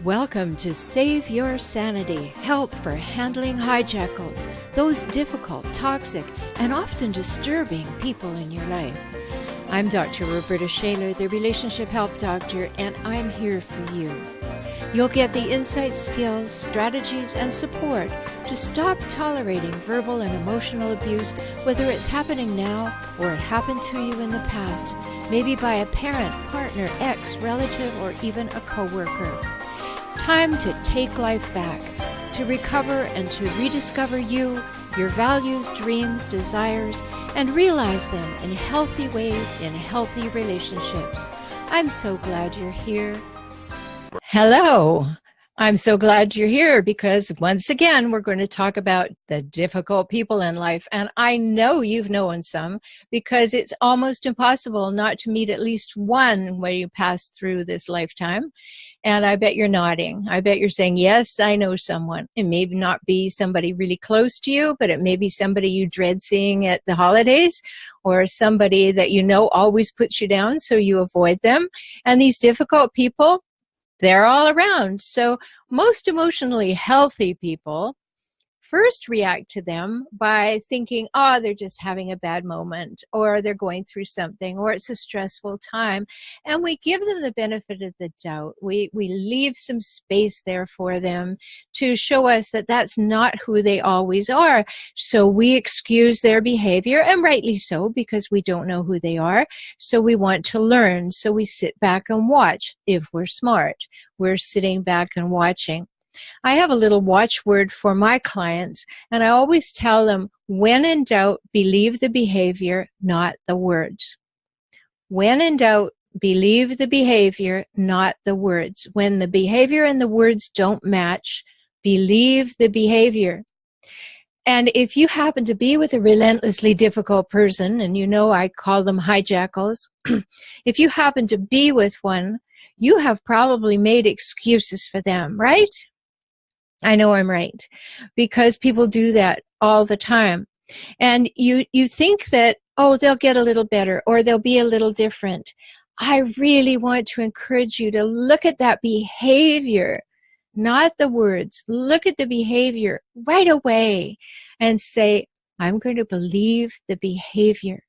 Welcome to Save Your Sanity, help for handling hijackals, those difficult, toxic, and often disturbing people in your life. I'm Dr. Rhoberta Shaler, the Relationship Help Doctor, and I'm here for you. You'll get the insight, skills, strategies, and support to stop tolerating verbal and emotional abuse, whether it's happening now or it happened to you in the past, maybe by a parent, partner, ex, relative, or even a coworker. Time to take life back, to recover and to rediscover you, your values, dreams, desires, and realize them in healthy ways in healthy relationships. I'm so glad you're here. Hello. I'm so glad you're here because once again, we're going to talk about the difficult people in life. And I know you've known some because it's almost impossible not to meet at least one when you pass through this lifetime. And I bet you're nodding. I bet you're saying, yes, I know someone. It may not be somebody really close to you, but it may be somebody you dread seeing at the holidays or somebody that you know always puts you down, so you avoid them. And these difficult people, they're all around. So most emotionally healthy people first react to them by thinking, oh, they're just having a bad moment, or they're going through something, or it's a stressful time. And we give them the benefit of the doubt. We leave some space there for them to show us that that's not who they always are. So we excuse their behavior, and rightly so, because we don't know who they are. So we want to learn. So we sit back and watch. If we're smart, we're sitting back and watching. I have a little watchword for my clients, and I always tell them, when in doubt, believe the behavior, not the words. When in doubt, believe the behavior, not the words. When the behavior and the words don't match, believe the behavior. And if you happen to be with a relentlessly difficult person, and you know I call them hijackals, if you happen to be with one, you have probably made excuses for them, right? I know I'm right, because people do that all the time. And you think that, oh, they'll get a little better or they'll be a little different. I really want to encourage you to look at that behavior, not the words. Look at the behavior right away and say, I'm going to believe the behavior.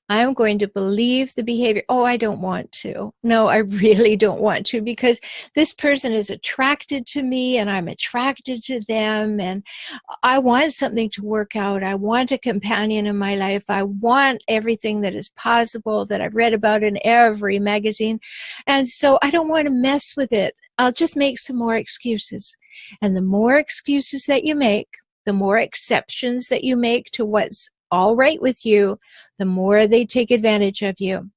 I'm going to believe the behavior. Oh, I don't want to. No, I really don't want to, because this person is attracted to me and I'm attracted to them, and I want something to work out. I want a companion in my life. I want everything that is possible that I've read about in every magazine. And so I don't want to mess with it. I'll just make some more excuses. And the more excuses that you make, the more exceptions that you make to what's all right with you, the more they take advantage of you.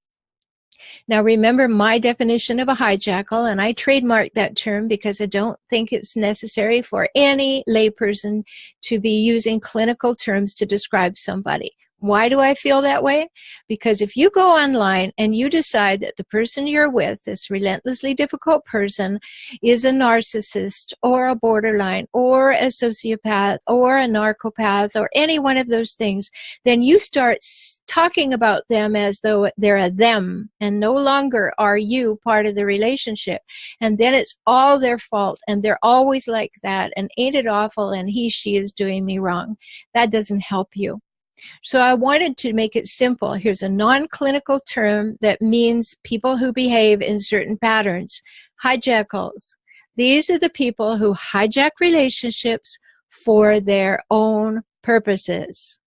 Now, remember my definition of a hijackal, and I trademarked that term because I don't think it's necessary for any layperson to be using clinical terms to describe somebody. Why do I feel that way? Because if you go online and you decide that the person you're with, this relentlessly difficult person, is a narcissist or a borderline or a sociopath or a narcopath or any one of those things, then you start talking about them as though they're a them, and no longer are you part of the relationship. And then it's all their fault, and they're always like that, and ain't it awful, and she is doing me wrong. That doesn't help you. So I wanted to make it simple. Here's a non-clinical term that means people who behave in certain patterns. Hijackals. These are the people who hijack relationships for their own purposes.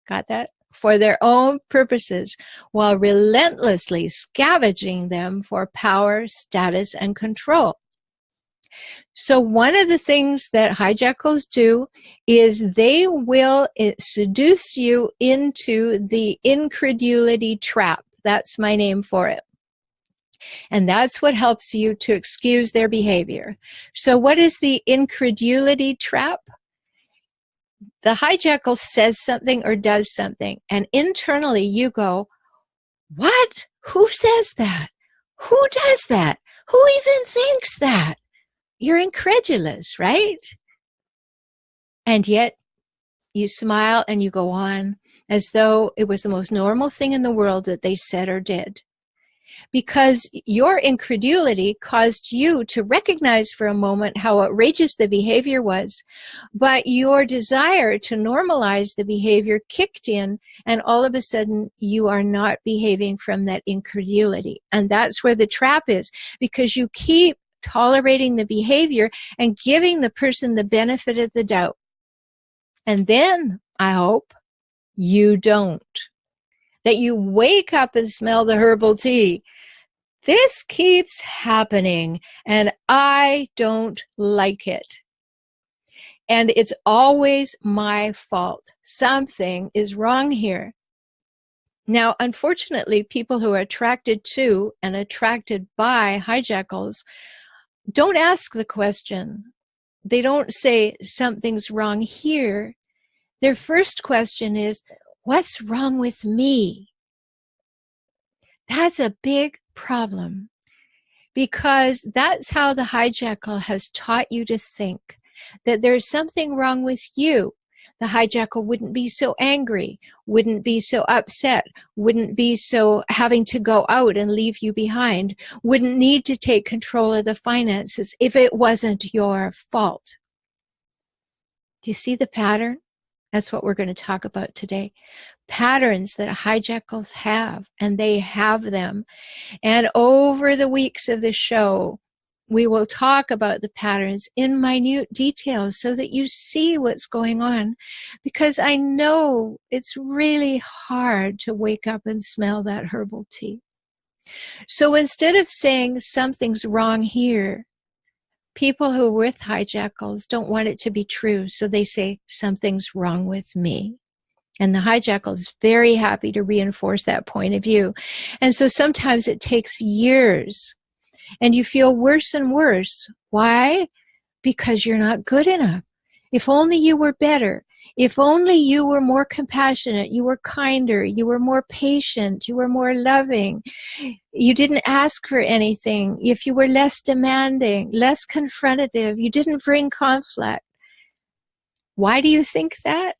Got that? For their own purposes, while relentlessly scavenging them for power, status, and control. So one of the things that hijackals do is they will seduce you into the incredulity trap. That's my name for it. And that's what helps you to excuse their behavior. So what is the incredulity trap? The hijackal says something or does something, and internally you go, what? Who says that? Who does that? Who even thinks that? You're incredulous, right? And yet you smile and you go on as though it was the most normal thing in the world that they said or did. because your incredulity caused you to recognize for a moment how outrageous the behavior was, but your desire to normalize the behavior kicked in, and all of a sudden you are not behaving from that incredulity. And that's where the trap is, because you keep tolerating the behavior and giving the person the benefit of the doubt. And then, I hope, you don't. That you wake up and smell the herbal tea. This keeps happening, and I don't like it. And it's always my fault. Something is wrong here. Now, unfortunately, people who are attracted to and attracted by hijackals don't ask the question. They don't say, something's wrong here. Their first question is, what's wrong with me? That's a big problem, because that's how the hijackal has taught you to think, that there's something wrong with you. The hijackal wouldn't be so angry, wouldn't be so upset, wouldn't be so having to go out and leave you behind, wouldn't need to take control of the finances if it wasn't your fault. Do you see the pattern? That's what we're going to talk about today. Patterns that hijackals have, and they have them. And over the weeks of the show, we will talk about the patterns in minute details so that you see what's going on, because I know it's really hard to wake up and smell that herbal tea. So instead of saying something's wrong here, people who are with hijackals don't want it to be true, so they say something's wrong with me. And the hijackal is very happy to reinforce that point of view. And so sometimes it takes years, and you feel worse and worse. Why? Because you're not good enough. If only you were better. If only you were more compassionate, you were kinder, you were more patient, you were more loving, you didn't ask for anything, if you were less demanding, less confrontative, you didn't bring conflict. Why do you think that?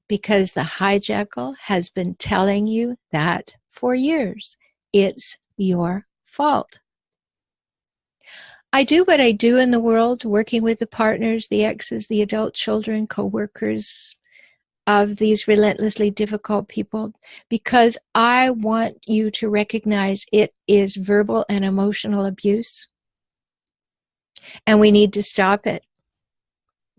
Because the hijackal has been telling you that for years. It's your fault. I do what I do in the world, working with the partners, the exes, the adult children, co-workers of these relentlessly difficult people, because I want you to recognize it is verbal and emotional abuse, and we need to stop it.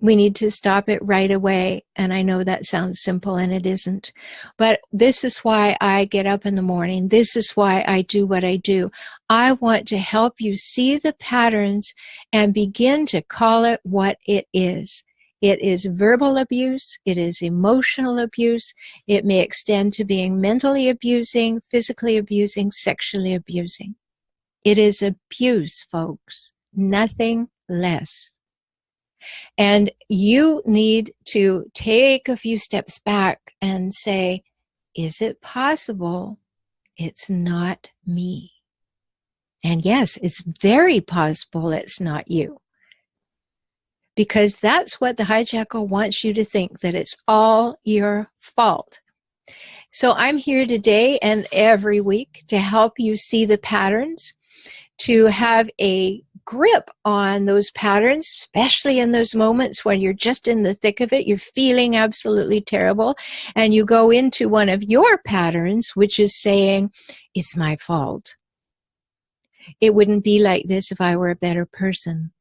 We need to stop it right away. And I know that sounds simple, and it isn't. But this is why I get up in the morning. This is why I do what I do. I want to help you see the patterns and begin to call it what it is. It is verbal abuse. It is emotional abuse. It may extend to being mentally abusing, physically abusing, sexually abusing. It is abuse, folks. Nothing less. And you need to take a few steps back and say, is it possible it's not me? And yes, it's very possible it's not you. Because that's what the hijackal wants you to think, that it's all your fault. So I'm here today and every week to help you see the patterns, to have a grip on those patterns, especially in those moments when you're just in the thick of it, you're feeling absolutely terrible, and you go into one of your patterns, which is saying, it's my fault. It wouldn't be like this if I were a better person.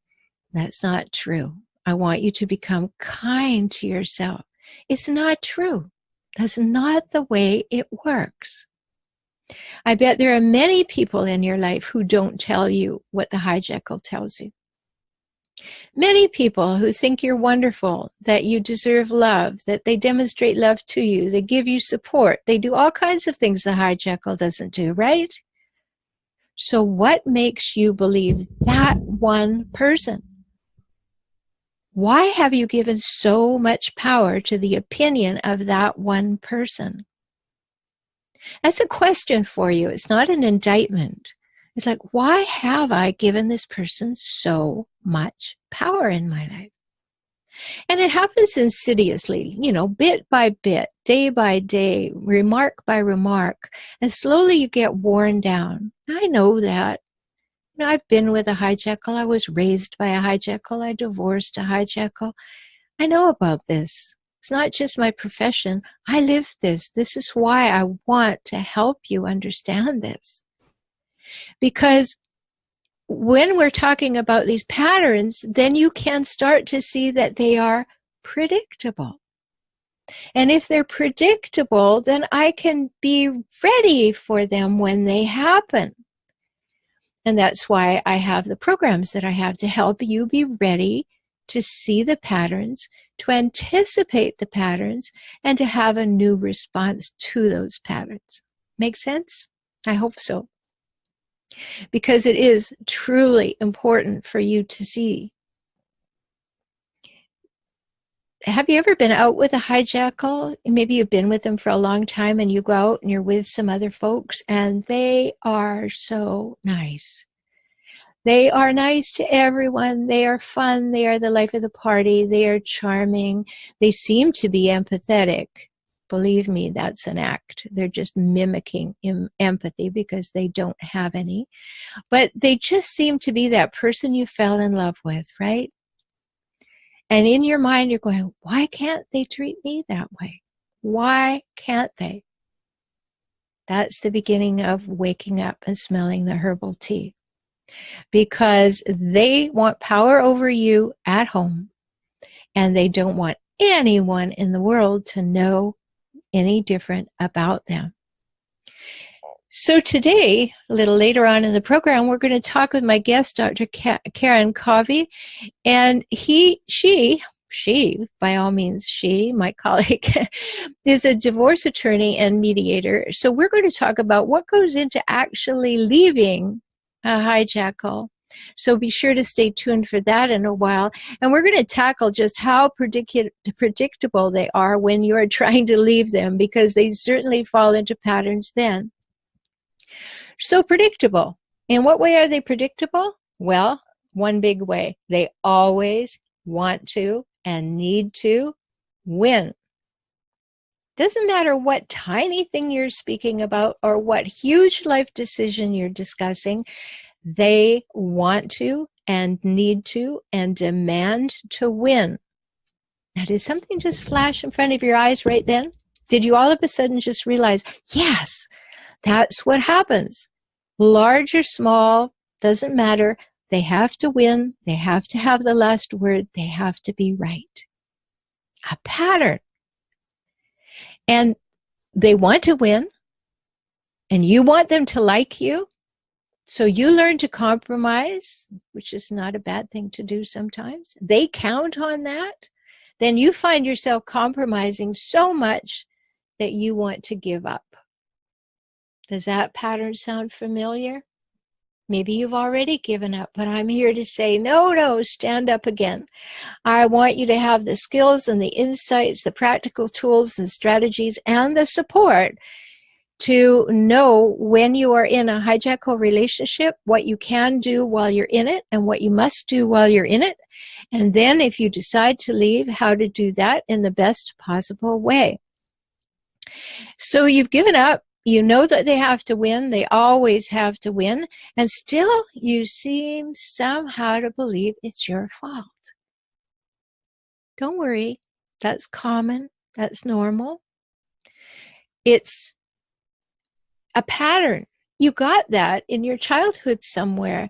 That's not true. I want you to become kind to yourself. It's not true. That's not the way it works. I bet there are many people in your life who don't tell you what the hijackal tells you. Many people who think you're wonderful, that you deserve love, that they demonstrate love to you, they give you support, they do all kinds of things the hijackal doesn't do, right? So what makes you believe that one person? Why have you given so much power to the opinion of that one person? That's a question for you. It's not an indictment. It's like, why have I given this person so much power in my life? And it happens insidiously, bit by bit, day by day, remark by remark, and slowly you get worn down. I know that. I've been with a hijackal. I was raised by a hijackal. I divorced a hijackal. I know about this. It's not just my profession. I live this. This is why I want to help you understand this. Because when we're talking about these patterns, then you can start to see that they are predictable. And if they're predictable, then I can be ready for them when they happen. And that's why I have the programs that I have to help you be ready to see the patterns, to anticipate the patterns, and to have a new response to those patterns. Make sense? I hope so. Because it is truly important for you to see. Have you ever been out with a hijackal? Maybe you've been with them for a long time and you go out and you're with some other folks and they are so nice. They are nice to everyone. They are fun. They are the life of the party. They are charming. They seem to be empathetic. Believe me, that's an act. They're just mimicking empathy because they don't have any. But they just seem to be that person you fell in love with, right? And in your mind, you're going, why can't they treat me that way? Why can't they? That's the beginning of waking up and smelling the herbal tea. Because they want power over you at home, and they don't want anyone in the world to know any different about them. So today, a little later on in the program, we're going to talk with my guest, Dr. Karen Covey, and she, by all means, she, my colleague, is a divorce attorney and mediator. So we're going to talk about what goes into actually leaving a hijackal. So be sure to stay tuned for that in a while. And we're going to tackle just how predictable they are when you're trying to leave them, because they certainly fall into patterns then. So predictable. In what way are they predictable? Well, one big way. They always want to and need to win. Doesn't matter what tiny thing you're speaking about or what huge life decision you're discussing, they want to and need to and demand to win. Now, did something just flash in front of your eyes right then? Did you all of a sudden just realize, yes, that's what happens. Large or small, doesn't matter. They have to win. They have to have the last word. They have to be right. A pattern. And they want to win. And you want them to like you. So you learn to compromise, which is not a bad thing to do sometimes. They count on that. Then you find yourself compromising so much that you want to give up. Does that pattern sound familiar? Maybe you've already given up, but I'm here to say, no, stand up again. I want you to have the skills and the insights, the practical tools and strategies, and the support to know when you are in a hijackal relationship, what you can do while you're in it and what you must do while you're in it. And then if you decide to leave, how to do that in the best possible way. So you've given up. You know that they have to win. They always have to win. And still you seem somehow to believe it's your fault. Don't worry. That's common. That's normal. It's a pattern. You got that in your childhood somewhere,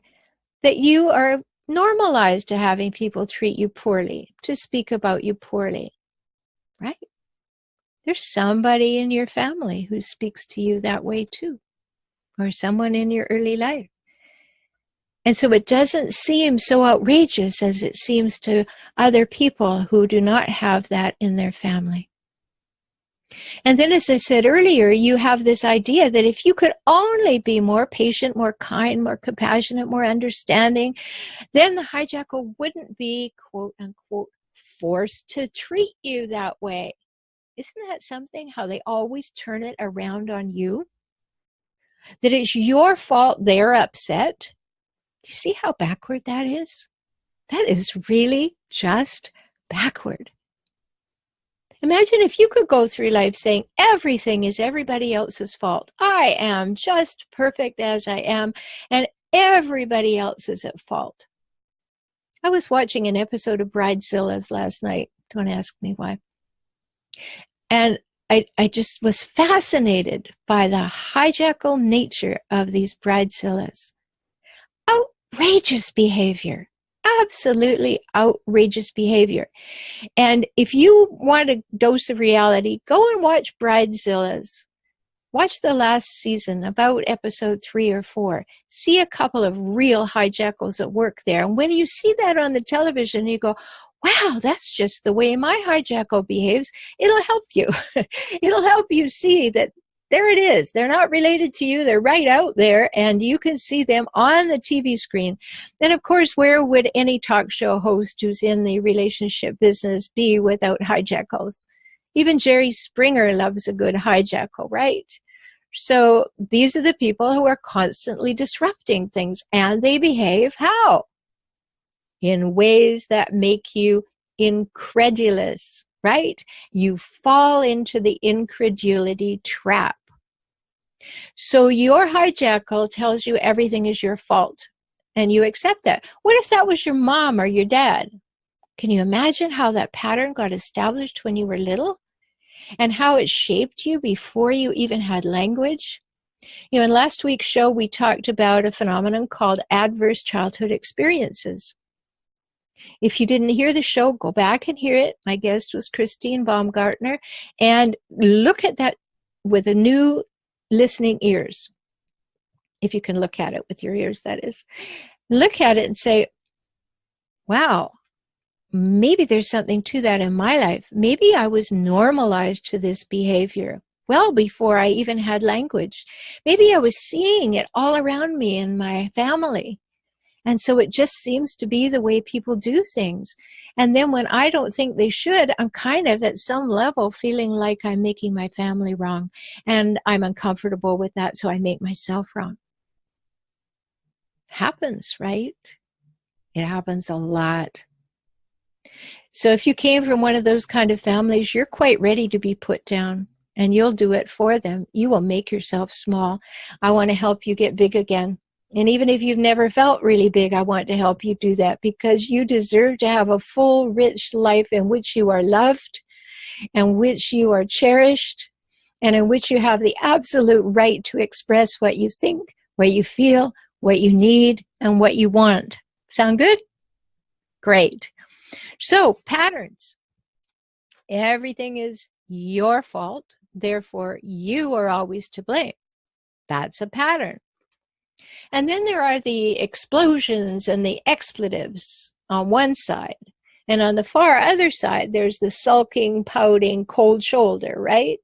that you are normalized to having people treat you poorly, to speak about you poorly, right? There's somebody in your family who speaks to you that way too, or someone in your early life. And so it doesn't seem so outrageous as it seems to other people who do not have that in their family. And then, as I said earlier, you have this idea that if you could only be more patient, more kind, more compassionate, more understanding, then the hijackal wouldn't be, quote unquote, forced to treat you that way. Isn't that something, how they always turn it around on you? That it's your fault they're upset. Do you see how backward that is? That is really just backward. Imagine if you could go through life saying everything is everybody else's fault. I am just perfect as I am, and everybody else is at fault. I was watching an episode of Bridezillas last night. Don't ask me why. And I just was fascinated by the hijackal nature of these Bridezillas. Outrageous behavior. Absolutely outrageous behavior. And if you want a dose of reality, go and watch Bridezillas. Watch the last season, about episode 3 or 4. See a couple of real hijackals at work there. And when you see that on the television, you go, wow, that's just the way my hijackal behaves. It'll help you. It'll help you see that there it is. They're not related to you. They're right out there, and you can see them on the TV screen. Then, of course, where would any talk show host who's in the relationship business be without hijackals? Even Jerry Springer loves a good hijackal, right? So these are the people who are constantly disrupting things, and they behave how? In ways that make you incredulous, right? You fall into the incredulity trap. So your hijackal tells you everything is your fault, and you accept that. What if that was your mom or your dad? Can you imagine how that pattern got established when you were little, and how it shaped you before you even had language? You know, in last week's show, we talked about a phenomenon called adverse childhood experiences. If you didn't hear the show, go back and hear it. My guest was Christine Baumgartner, and look at that with a new listening ears. If you can look at it with your ears, that is. Look at it and say, wow, maybe there's something to that in my life. Maybe I was normalized to this behavior well before I even had language. Maybe I was seeing it all around me in my family. And so it just seems to be the way people do things. And then when I don't think they should, I'm kind of at some level feeling like I'm making my family wrong. And I'm uncomfortable with that, so I make myself wrong. Happens, right? It happens a lot. So if you came from one of those kind of families, you're quite ready to be put down, and you'll do it for them. You will make yourself small. I want to help you get big again. And even if you've never felt really big, I want to help you do that, because you deserve to have a full, rich life in which you are loved, in which you are cherished, and in which you have the absolute right to express what you think, what you feel, what you need, and what you want. Sound good? Great. So, patterns. Everything is your fault, therefore you are always to blame. That's a pattern. And then there are the explosions and the expletives on one side. And on the far other side, there's the sulking, pouting, cold shoulder, right?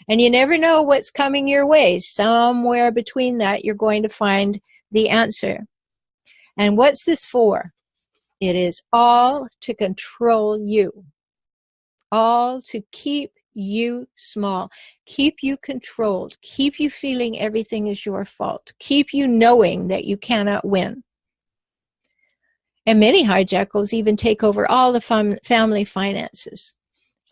And you never know what's coming your way. Somewhere between that, you're going to find the answer. And what's this for? It is all to control you. All to keep you small, keep you controlled, keep you feeling everything is your fault, keep you knowing that you cannot win. And many hijackals even take over all the family finances.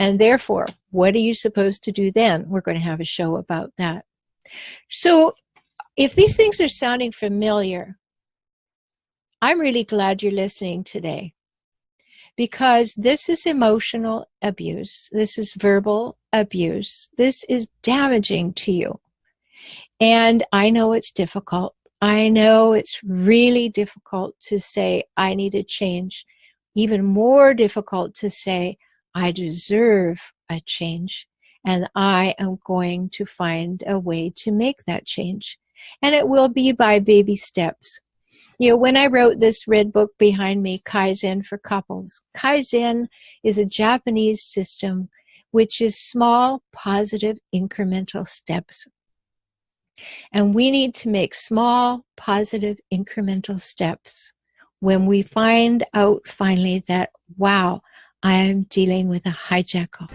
And therefore, what are you supposed to do then? We're going to have a show about that. So if these things are sounding familiar, I'm really glad you're listening today. Because this is emotional abuse. This is verbal abuse. This is damaging to you. And I know it's difficult. I know it's really difficult to say, I need a change. Even more difficult to say, I deserve a change. And I am going to find a way to make that change. And it will be by baby steps. You know, when I wrote this red book behind me, Kaizen for Couples, Kaizen is a Japanese system which is small, positive, incremental steps. And we need to make small, positive, incremental steps when we find out finally that, wow, I am dealing with a hijackal.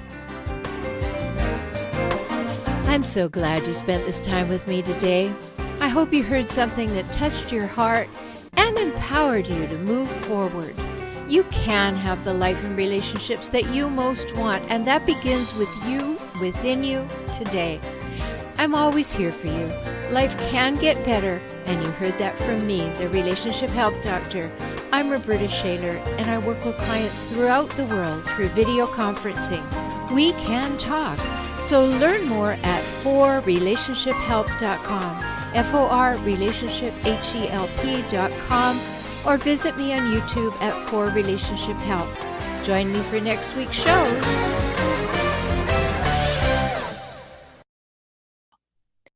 I'm so glad you spent this time with me today. I hope you heard something that touched your heart and empowered you to move forward. You can have the life and relationships that you most want, and that begins with you, within you, today. I'm always here for you. Life can get better, and you heard that from me, the Relationship Help Doctor. I'm Rhoberta Shaler, and I work with clients throughout the world through video conferencing. We can talk. So learn more at forrelationshiphelp.com, forrelationshiphelp.com, or visit me on YouTube at For Relationship Help. Join me for next week's show.